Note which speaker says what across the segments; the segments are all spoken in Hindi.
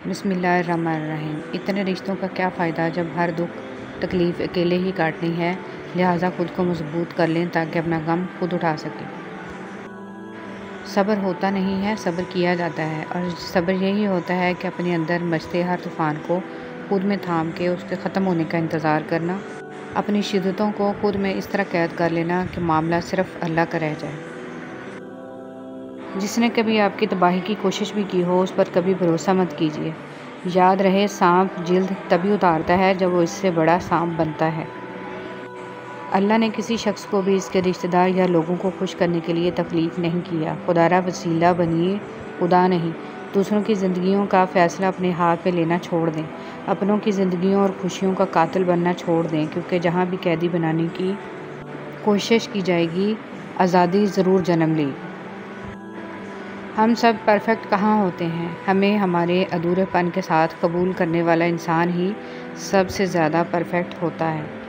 Speaker 1: बिस्मिल्लाहिर्रहमानिर्रहीम। इतने रिश्तों का क्या फ़ायदा जब हर दुख तकलीफ़ अकेले ही काटनी है। लिहाजा ख़ुद को मजबूत कर लें ताकि अपना गम खुद उठा सकें। सब्र होता नहीं है, सब्र किया जाता है। और सब्र यही होता है कि अपने अंदर मचते हर तूफ़ान को खुद में थाम के उसके ख़त्म होने का इंतज़ार करना। अपनी शिद्दतों को खुद में इस तरह कैद कर लेना कि मामला सिर्फ़ अल्लाह का रह जाए। जिसने कभी आपकी तबाही की कोशिश भी की हो, उस पर कभी भरोसा मत कीजिए। याद रहे, सांप जिल्द तभी उतारता है जब वो इससे बड़ा सांप बनता है। अल्लाह ने किसी शख्स को भी इसके रिश्तेदार या लोगों को खुश करने के लिए तकलीफ़ नहीं किया। खुदारा वसीला बनिए, खुदा नहीं। दूसरों की ज़िंदगियों का फ़ैसला अपने हाथ में लेना छोड़ दें। अपनों की ज़िंदगियों और खुशियों का कातिल बनना छोड़ दें, क्योंकि जहाँ भी कैदी बनाने की कोशिश की जाएगी, आज़ादी ज़रूर जन्म लेगी। हम सब परफेक्ट कहाँ होते हैं। हमें हमारे अधूरेपन के साथ कबूल करने वाला इंसान ही सबसे ज़्यादा परफेक्ट होता है।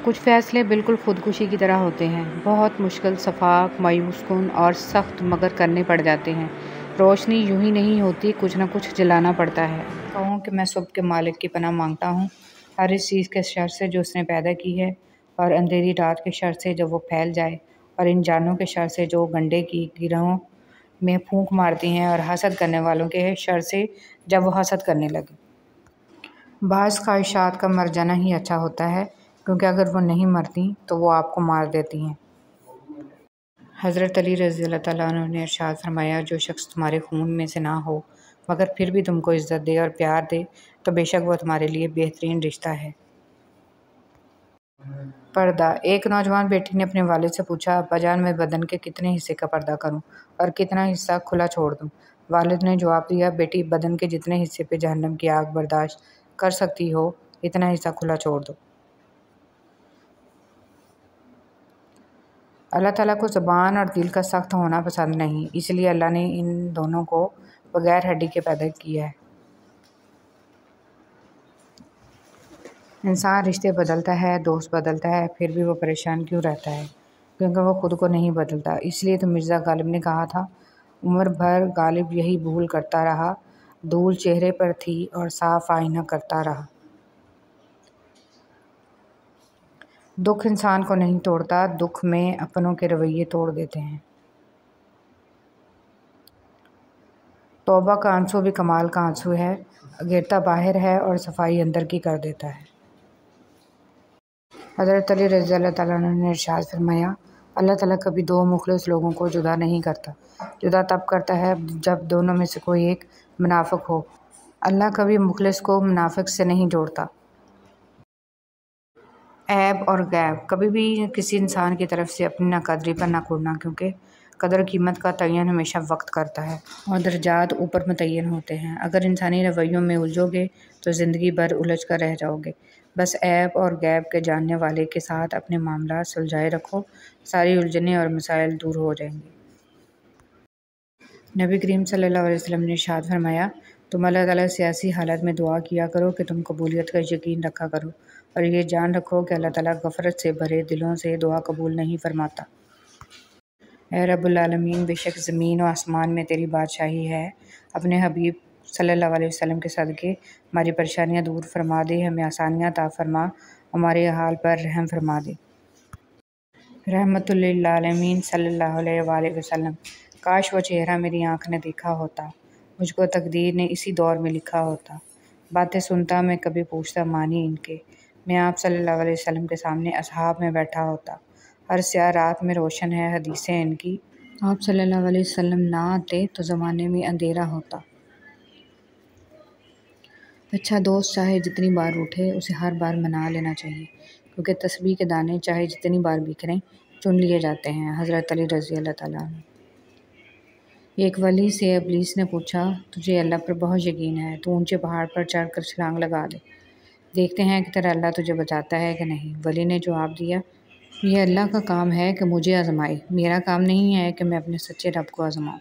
Speaker 1: कुछ फ़ैसले बिल्कुल ख़ुदकुशी की तरह होते हैं। बहुत मुश्किल, शफ़ाक, मायूसकुन और सख्त मगर करने पड़ जाते हैं। रोशनी यूं ही नहीं होती, कुछ ना कुछ जलाना पड़ता है। कहूँ कि मैं सुबह के मालिक की पनाह मांगता हूँ, हर इस चीज़ के शर से जो उसने पैदा की है, और अंधेरी रात के शर से जब वो फैल जाए, और इन जानों के शर से जो गंडे की गिरोह में फूंक मारती हैं, और हसद करने वालों के शर से जब वो हसद करने लगे। बाज़ ख्वाहिशात का मर जाना ही अच्छा होता है, क्योंकि अगर वो नहीं मरती तो वो आपको मार देती हैं। हज़रत अली रज़ी अल्लाह तआला अन्हु ने इरशाद फरमाया, जो शख्स तुम्हारे खून में से ना हो मगर फिर भी तुमको इज़्ज़त दे और प्यार दे, तो बेशक वो तुम्हारे लिए बेहतरीन रिश्ता है। पर्दा। एक नौजवान बेटी ने अपने वालिद से पूछा, अब्बाजान, मैं बदन के कितने हिस्से का पर्दा करूं और कितना हिस्सा खुला छोड़ दूं? वालिद ने जवाब दिया, बेटी, बदन के जितने हिस्से पे जहन्नम की आग बर्दाश्त कर सकती हो, इतना हिस्सा खुला छोड़ दो। अल्लाह ताला को ज़बान और दिल का सख्त होना पसंद नहीं, इसलिए अल्लाह ने इन दोनों को बगैर हड्डी के पैदा किया है। इंसान रिश्ते बदलता है, दोस्त बदलता है, फिर भी वो परेशान क्यों रहता है? क्योंकि वो खुद को नहीं बदलता। इसलिए तो मिर्ज़ा गालिब ने कहा था, उम्र भर गालिब यही भूल करता रहा, धूल चेहरे पर थी और साफ आईना करता रहा। दुख इंसान को नहीं तोड़ता, दुख में अपनों के रवैये तोड़ देते हैं। तौबा का आंसू भी कमाल का आंसू है, गिरता बाहर है और सफाई अंदर की कर देता है। हज़रत अली रज़ी अल्लाह तआला अन्हु ने इरशाद फरमाया, अल्लाह ताला कभी दो मुखलिस लोगों को जुदा नहीं करता। जुदा तब करता है जब दोनों में से कोई एक मुनाफिक हो। अल्लाह कभी मुखलिस को मुनाफिक से नहीं जोड़ता। ऐब और गैब। कभी भी किसी इंसान की तरफ से अपनी नाकदरी पर ना कुड़ना, क्योंकि कदर कीमत का तयन हमेशा वक्त करता है और दर्जात ऊपर मुतय्यन होते हैं। अगर इंसानी रवैयों में उलझोगे तो ज़िंदगी भर उलझ कर रह जाओगे। बस ऐब और गैब के जानने वाले के साथ अपने मामला सुलझाए रखो, सारी उलझनें और मसाइल दूर हो जाएंगे। नबी करीम सल्लल्लाहु अलैहि वसल्लम ने इरशाद फरमाया, तुम अल्लाह ताला से ऐसी हालत में दुआ किया करो कि तुम कबूलियत का यकीन रखा करो, और ये जान रखो कि अल्लाह ताला गफ़रत से भरे दिलों से दुआ कबूल नहीं फरमाता। ऐ रब्बुल आलमीन, बेशक ज़मीन और आसमान में तेरी बादशाही है। अपने हबीब सल्लल्लाहु अलैहि वसल्लम के सदक़े हमारी परेशानियाँ दूर फरमा दे, हमें आसानियाँ अता फरमा, हमारे हाल पर रहम फरमा दे। रहमतुल लिल आलमीन सल्लल्लाहु अलैहि वसल्लम। काश वो चेहरा मेरी आँख ने देखा होता, मुझको तकदीर ने इसी दौर में लिखा होता। बातें सुनता मैं कभी पूछता मानी इनके, मैं आप सल्लल्लाहु अलैहि वसल्लम के सामने असहाब में बैठा होता। हर स्याह रात में रोशन है हदीसें इनकी, आप सल्लल्लाहु अलैहि वसल्लम ना आते तो ज़माने में अंधेरा होता। अच्छा दोस्त चाहे जितनी बार उठे, उसे हर बार मना लेना चाहिए, क्योंकि तस्बीह के दाने चाहे जितनी बार बिखरें, चुन लिए जाते हैं। हज़रत अली रज़ी अल्लाह तआला अन्हु। एक वली से इब्लीस ने पूछा, तुझे अल्लाह पर बहुत यकीन है, तू ऊंचे पहाड़ पर चढ़कर छलांग लगा दे, देखते हैं कि तेरा अल्लाह तुझे बचाता है कि नहीं। वली ने जवाब दिया, यह अल्लाह का काम है कि मुझे आजमाए, मेरा काम नहीं है कि मैं अपने सच्चे रब को आजमाऊँ।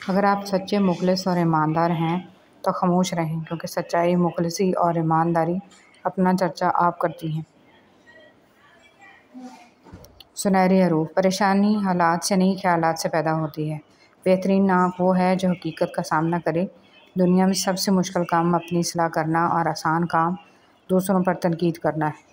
Speaker 1: अगर आप सच्चे मुखलिस और ईमानदार हैं तो खामोश रहें, क्योंकि सच्चाई, मुखलिसी और ईमानदारी अपना चर्चा आप करती हैं। सुनहरे हरूफ। परेशानी हालात से नहीं, ख्यालात से पैदा होती है। बेहतरीन नाक वो है जो हकीकत का सामना करे। दुनिया में सबसे मुश्किल काम अपनी इस्लाह करना और आसान काम दूसरों पर तनकीद करना है।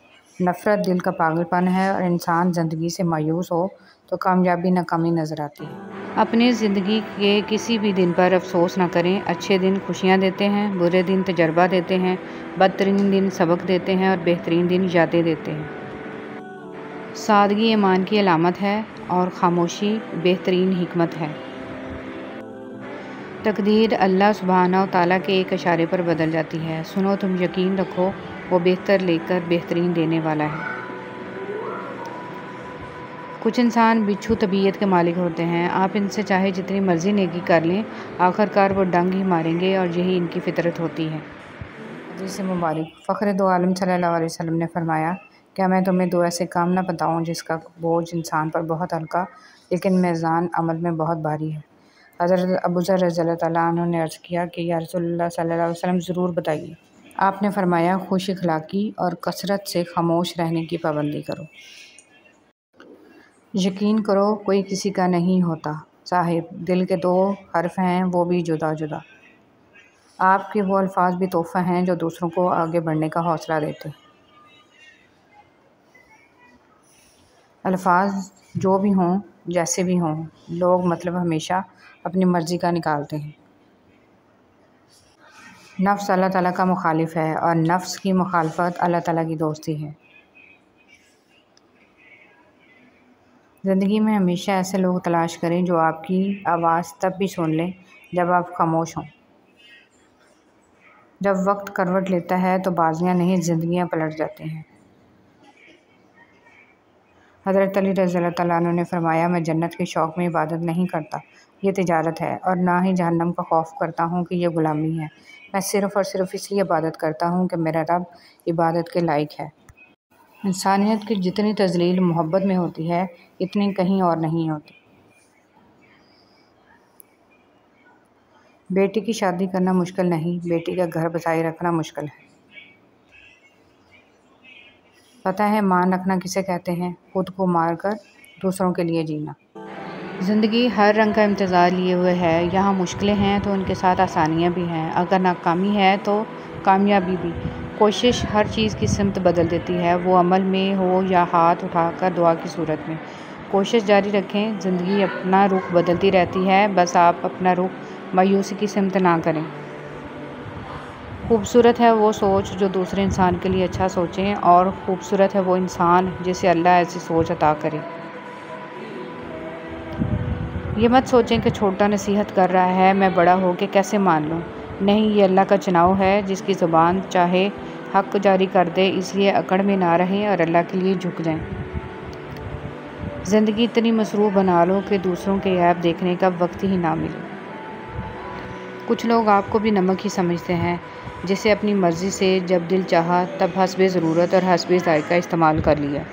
Speaker 1: नफ़रत दिल का पागलपन है और इंसान ज़िंदगी से मायूस हो तो कामयाबी नाकामी नज़र आती है। अपनी ज़िंदगी के किसी भी दिन पर अफसोस न करें। अच्छे दिन खुशियाँ देते हैं, बुरे दिन तजर्बा देते हैं, बदतरीन दिन सबक देते हैं और बेहतरीन दिन यादें देते हैं। सादगी ईमान की अलामत है और खामोशी बेहतरीन हिकमत है। तकदीर अल्लाह सुब्हानहू तआला के एक इशारे पर बदल जाती है। सुनो, तुम यकीन रखो, वो बेहतर लेकर बेहतरीन देने वाला है। कुछ इंसान बिच्छू तबीयत के मालिक होते हैं। आप इनसे चाहे जितनी मर्ज़ी नेकी कर लें, आखिरकार वो डंग ही मारेंगे और यही इनकी फितरत होती है। हदीस मुबारक। फ़ख्र दो आलम सल्लल्लाहु अलैहि वसल्लम ने फरमाया, क्या मैं तुम्हें दो ऐसे काम न बताऊँ जिसका बोझ इंसान पर बहुत हल्का लेकिन मीज़ान अमल में बहुत भारी है। हज़रत अबू ज़र रज़ियल्लाहु तआला अन्हु ने अर्ज़ किया कि या रसूलल्लाह सल्लल्लाहु अलैहि वसल्लम ज़रूर बताइए। आपने फरमाया, खुश अखलाक़ी और कसरत से खामोश रहने की पाबंदी करो। यकीन करो, कोई किसी का नहीं होता साहिब। दिल के दो हर्फ हैं, वो भी जुदा जुदा। आपके वो अल्फाज भी तोहफ़ा हैं जो दूसरों को आगे बढ़ने का हौसला देते हैं। अल्फाज जो भी हों, जैसे भी हों, लोग मतलब हमेशा अपनी मर्ज़ी का निकालते हैं। नफ्स अल्लाह ताला का मुखालिफ है और नफ्स की मुखालफत अल्लाह ताला की दोस्ती है। ज़िंदगी में हमेशा ऐसे लोग तलाश करें जो आपकी आवाज़ तब भी सुन लें जब आप खामोश हों। जब वक्त करवट लेता है तो बाजियाँ नहीं, ज़िंदगियाँ पलट जाती हैं। हज़रत अली रज़ियल्लाहु तआला अन्हु ने फरमाया, मैं जन्नत के शौक़ में इबादत नहीं करता, ये तिजारत है, और ना ही जहन्नम का खौफ करता हूँ कि यह ग़ुलामी है। मैं सिर्फ़ और सिर्फ इसलिए इबादत करता हूँ कि मेरा रब इबादत के लायक है। इंसानियत की जितनी तज़लील मोहब्बत में होती है, इतनी कहीं और नहीं होती। बेटी की शादी करना मुश्किल नहीं, बेटी का घर बसाए रखना मुश्किल है। पता है मान रखना किसे कहते हैं? खुद को मार कर दूसरों के लिए जीना। ज़िंदगी हर रंग का इंतज़ार लिए हुए है। यहाँ मुश्किलें हैं तो उनके साथ आसानियाँ भी हैं। अगर नाकामी है तो कामयाबी भी। कोशिश हर चीज़ की सिमत बदल देती है, वो अमल में हो या हाथ उठाकर दुआ की सूरत में। कोशिश जारी रखें, ज़िंदगी अपना रुख बदलती रहती है, बस आप अपना रुख मायूसी की सिमत ना करें। खूबसूरत है वो सोच जो दूसरे इंसान के लिए अच्छा सोचें, और खूबसूरत है वो इंसान जिसे अल्लाह ऐसी सोच अता करे। ये मत सोचें कि छोटा नसीहत कर रहा है, मैं बड़ा हो के कैसे मान लूँ। नहीं, ये अल्लाह का चुनाव है, जिसकी ज़ुबान चाहे हक़ जारी कर दे, इसलिए अकड़ में ना रहें और अल्लाह के लिए झुक जाएं। ज़िंदगी इतनी मसरूफ़ बना लो कि दूसरों के ऐब देखने का वक्त ही ना मिले। कुछ लोग आपको भी नमक ही समझते हैं, जिसे अपनी मर्ज़ी से जब दिल चाहा तब हस्बे ज़रूरत और हस्बे ज़ायक़ा इस्तेमाल कर लिया।